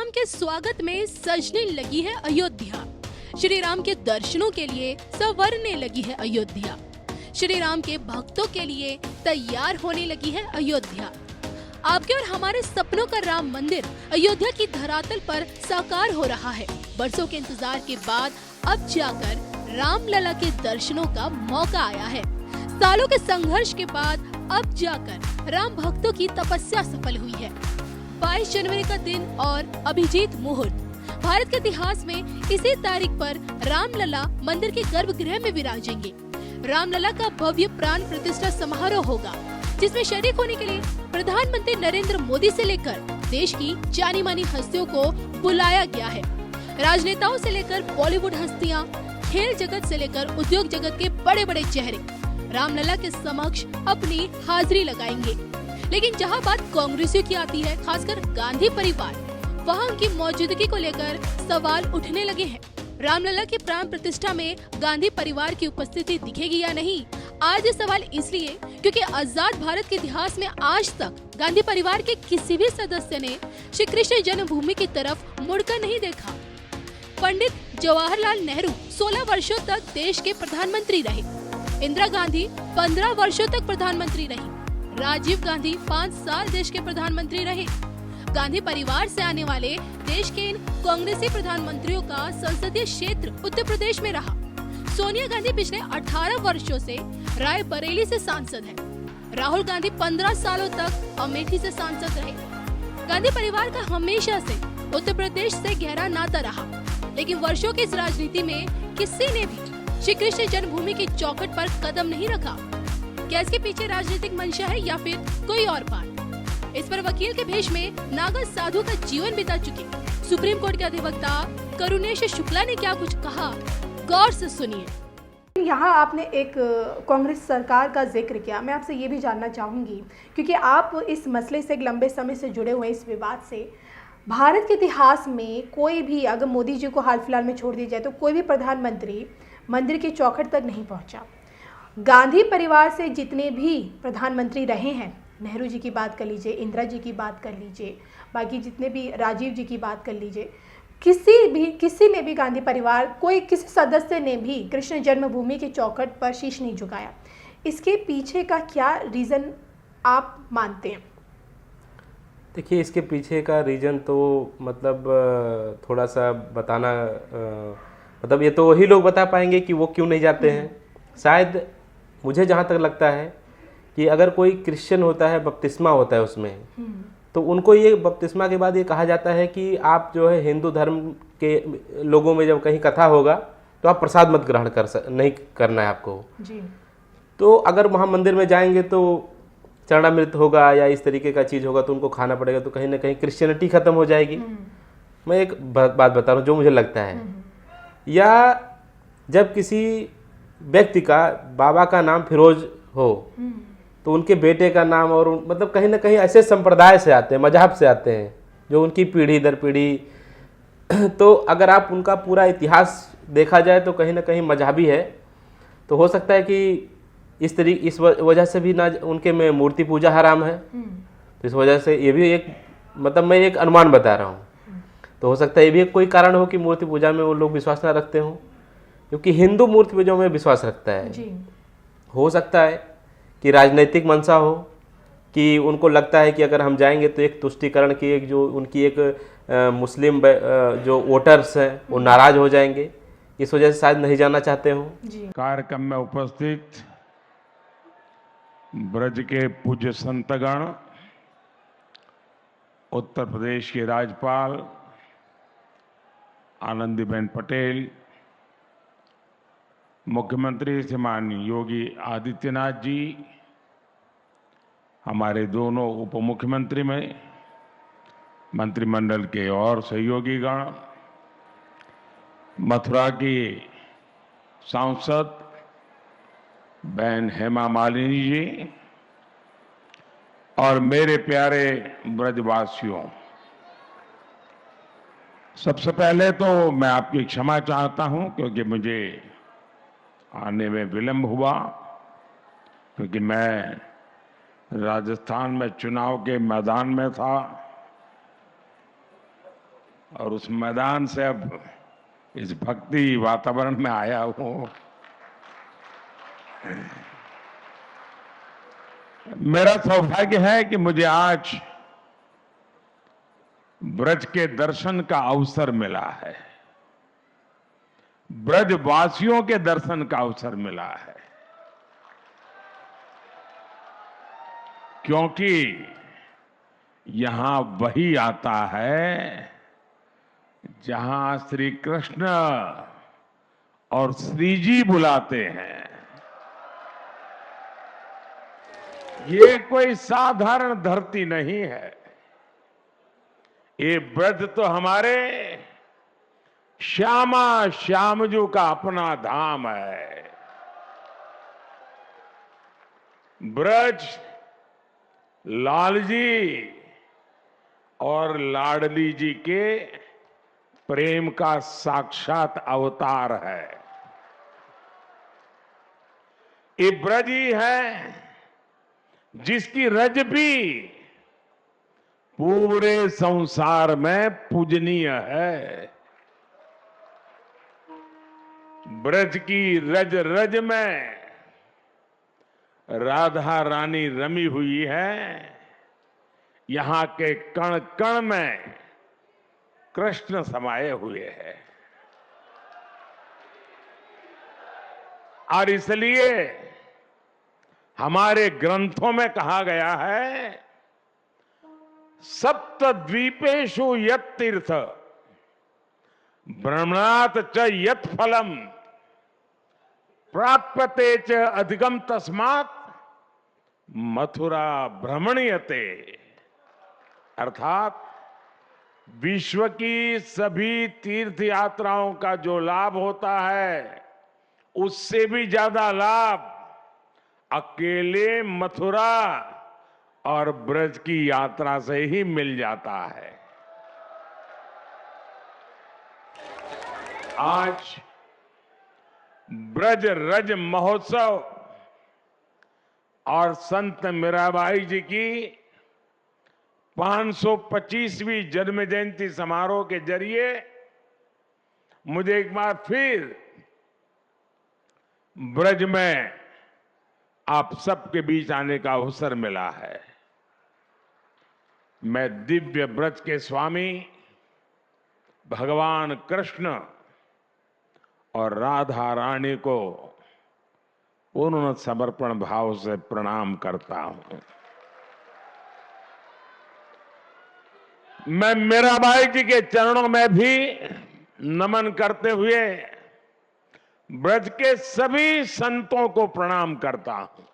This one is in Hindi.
राम के स्वागत में सजने लगी है अयोध्या। श्री राम के दर्शनों के लिए संवरने लगी है अयोध्या। श्री राम के भक्तों के लिए तैयार होने लगी है अयोध्या। आपके और हमारे सपनों का राम मंदिर अयोध्या की धरातल पर साकार हो रहा है। बरसों के इंतजार के बाद अब जाकर रामलला के दर्शनों का मौका आया है। सालों के संघर्ष के बाद अब जाकर राम भक्तों की तपस्या सफल हुई है। 22 जनवरी का दिन और अभिजीत मुहूर्त। भारत के इतिहास में इसी तारीख पर रामलला मंदिर के गर्भगृह में विराजेंगे। रामलला का भव्य प्राण प्रतिष्ठा समारोह होगा, जिसमें शरीक होने के लिए प्रधानमंत्री नरेंद्र मोदी से लेकर देश की जानी मानी हस्तियों को बुलाया गया है। राजनेताओं से लेकर बॉलीवुड हस्तियां, खेल जगत से लेकर उद्योग जगत के बड़े बड़े चेहरे रामलला के समक्ष अपनी हाजिरी लगाएंगे। लेकिन जहां बात कांग्रेसियों की आती है, खासकर गांधी परिवार, वहां उनकी मौजूदगी को लेकर सवाल उठने लगे हैं। रामलला की प्राण प्रतिष्ठा में गांधी परिवार की उपस्थिति दिखेगी या नहीं? आज ये सवाल इसलिए क्योंकि आजाद भारत के इतिहास में आज तक गांधी परिवार के किसी भी सदस्य ने श्री कृष्ण जन्मभूमि की तरफ मुड़कर नहीं देखा। पंडित जवाहरलाल नेहरू 16 वर्षों तक देश के प्रधानमंत्री रहे। इंदिरा गांधी 15 वर्षों तक प्रधानमंत्री रही। राजीव गांधी 5 साल देश के प्रधानमंत्री रहे। गांधी परिवार से आने वाले देश के इन कांग्रेसी प्रधानमंत्रियों का संसदीय क्षेत्र उत्तर प्रदेश में रहा। सोनिया गांधी पिछले 18 वर्षों से रायबरेली से सांसद है। राहुल गांधी 15 सालों तक अमेठी से सांसद रहे। गांधी परिवार का हमेशा से उत्तर प्रदेश से गहरा नाता रहा, लेकिन वर्षों की इस राजनीति में किसी ने भी श्री कृष्ण जन्मभूमि की चौखट पर कदम नहीं रखा। क्या इसके पीछे राजनीतिक मंशा है या फिर कोई और बात? इस पर वकील के भेष में नागा साधु का जीवन बिता चुके सुप्रीम कोर्ट के अधिवक्ता करुणेश शुक्ला ने क्या कुछ कहा, गौर से सुनिए। यहाँ आपने एक कांग्रेस सरकार का जिक्र किया। मैं आपसे ये भी जानना चाहूँगी, क्योंकि आप इस मसले से एक लंबे समय से जुड़े हुए इस विवाद से। भारत के इतिहास में कोई भी, अगर मोदी जी को हाल फिलहाल में छोड़ दिया जाए, तो कोई भी प्रधानमंत्री मंदिर की चौखट तक नहीं पहुँचा। गांधी परिवार से जितने भी प्रधानमंत्री रहे हैं, नेहरू जी की बात कर लीजिए, इंदिरा जी की बात कर लीजिए, बाकी जितने भी, राजीव जी की बात कर लीजिए, किसी ने भी गांधी परिवार, कोई किसी सदस्य ने भी कृष्ण जन्मभूमि की चौखट पर शीश नहीं झुकाया। इसके पीछे का क्या रीज़न आप मानते हैं? देखिए, इसके पीछे का रीज़न तो मतलब थोड़ा सा बताना, मतलब ये तो वही लोग बता पाएंगे कि वो क्यों नहीं जाते हैं। शायद मुझे जहाँ तक लगता है कि अगर कोई क्रिश्चियन होता है, बपतिस्मा होता है उसमें, तो उनको ये बपतिस्मा के बाद ये कहा जाता है कि आप जो है हिंदू धर्म के लोगों में जब कहीं कथा होगा तो आप प्रसाद मत ग्रहण नहीं करना है आपको जी। तो अगर वहाँ मंदिर में जाएंगे तो चरणामृत होगा या इस तरीके का चीज़ होगा तो उनको खाना पड़ेगा, तो कहीं ना कहीं क्रिश्चियनिटी खत्म हो जाएगी। मैं एक बात बता रहा हूँ जो मुझे लगता है। या जब किसी व्यक्ति का, बाबा का नाम फिरोज हो, तो उनके बेटे का नाम, और मतलब कहीं ना कहीं ऐसे संप्रदाय से आते हैं, मजहब से आते हैं जो उनकी पीढ़ी दर पीढ़ी तो अगर आप उनका पूरा इतिहास देखा जाए तो कहीं ना कहीं मजहबी है। तो हो सकता है कि इस वजह से भी ना उनके में मूर्ति पूजा हराम है। तो इस वजह से ये भी एक, मतलब मैं एक अनुमान बता रहा हूँ, तो हो सकता है ये भी एक कोई कारण हो कि मूर्ति पूजा में वो लोग विश्वास ना रखते हों, क्योंकि हिंदू मूर्ति पूजा में विश्वास रखता है जी। हो सकता है कि राजनीतिक मंशा हो, कि उनको लगता है कि अगर हम जाएंगे तो एक तुष्टीकरण की, एक जो उनकी एक मुस्लिम जो वोटर्स हैं वो नाराज हो जाएंगे, इस वजह से शायद नहीं जाना चाहते हो। कार्यक्रम में उपस्थित ब्रज के पूज्य संतगण, उत्तर प्रदेश के राज्यपाल आनंदीबेन पटेल, मुख्यमंत्री श्रीमान योगी आदित्यनाथ जी, हमारे दोनों उप मुख्यमंत्री में मंत्रिमंडल के और सहयोगीगण, मथुरा की सांसद बहन हेमा मालिनी जी और मेरे प्यारे ब्रजवासियों, सबसे पहले तो मैं आपकी क्षमा चाहता हूं क्योंकि मुझे आने में विलंब हुआ, क्योंकि मैं राजस्थान में चुनाव के मैदान में था। और उस मैदान से अब इस भक्ति वातावरण में आया हूं। मेरा सौभाग्य है कि मुझे आज ब्रज के दर्शन का अवसर मिला है, ब्रजवासियों के दर्शन का अवसर मिला है, क्योंकि यहां वही आता है जहां श्री कृष्ण और श्री जी बुलाते हैं। ये कोई साधारण धरती नहीं है, ये ब्रज तो हमारे श्यामा श्यामजू का अपना धाम है। ब्रज लाल जी और लाडली जी के प्रेम का साक्षात अवतार है। ये ब्रज ही है जिसकी रज भी पूरे संसार में पूजनीय है। ब्रज की रज रज में राधा रानी रमी हुई है, यहां के कण कण में कृष्ण समाये हुए हैं। और इसलिए हमारे ग्रंथों में कहा गया है, सप्तद्वीपेषु यत् तीर्थ भ्रमणात् च यत् फलम प्राप्यते च अधिगम तस्मात् मथुरा भ्रमणीयते। अर्थात विश्व की सभी तीर्थ यात्राओं का जो लाभ होता है, उससे भी ज्यादा लाभ अकेले मथुरा और ब्रज की यात्रा से ही मिल जाता है। आज ब्रज रज महोत्सव और संत मीराबाई जी की 525वीं जन्म जयंती समारोह के जरिए मुझे एक बार फिर ब्रज में आप सबके बीच आने का अवसर मिला है। मैं दिव्य ब्रज के स्वामी भगवान कृष्ण और राधा रानी को पूर्ण समर्पण भाव से प्रणाम करता हूं। मैं मीराबाई जी के चरणों में भी नमन करते हुए ब्रज के सभी संतों को प्रणाम करता हूं।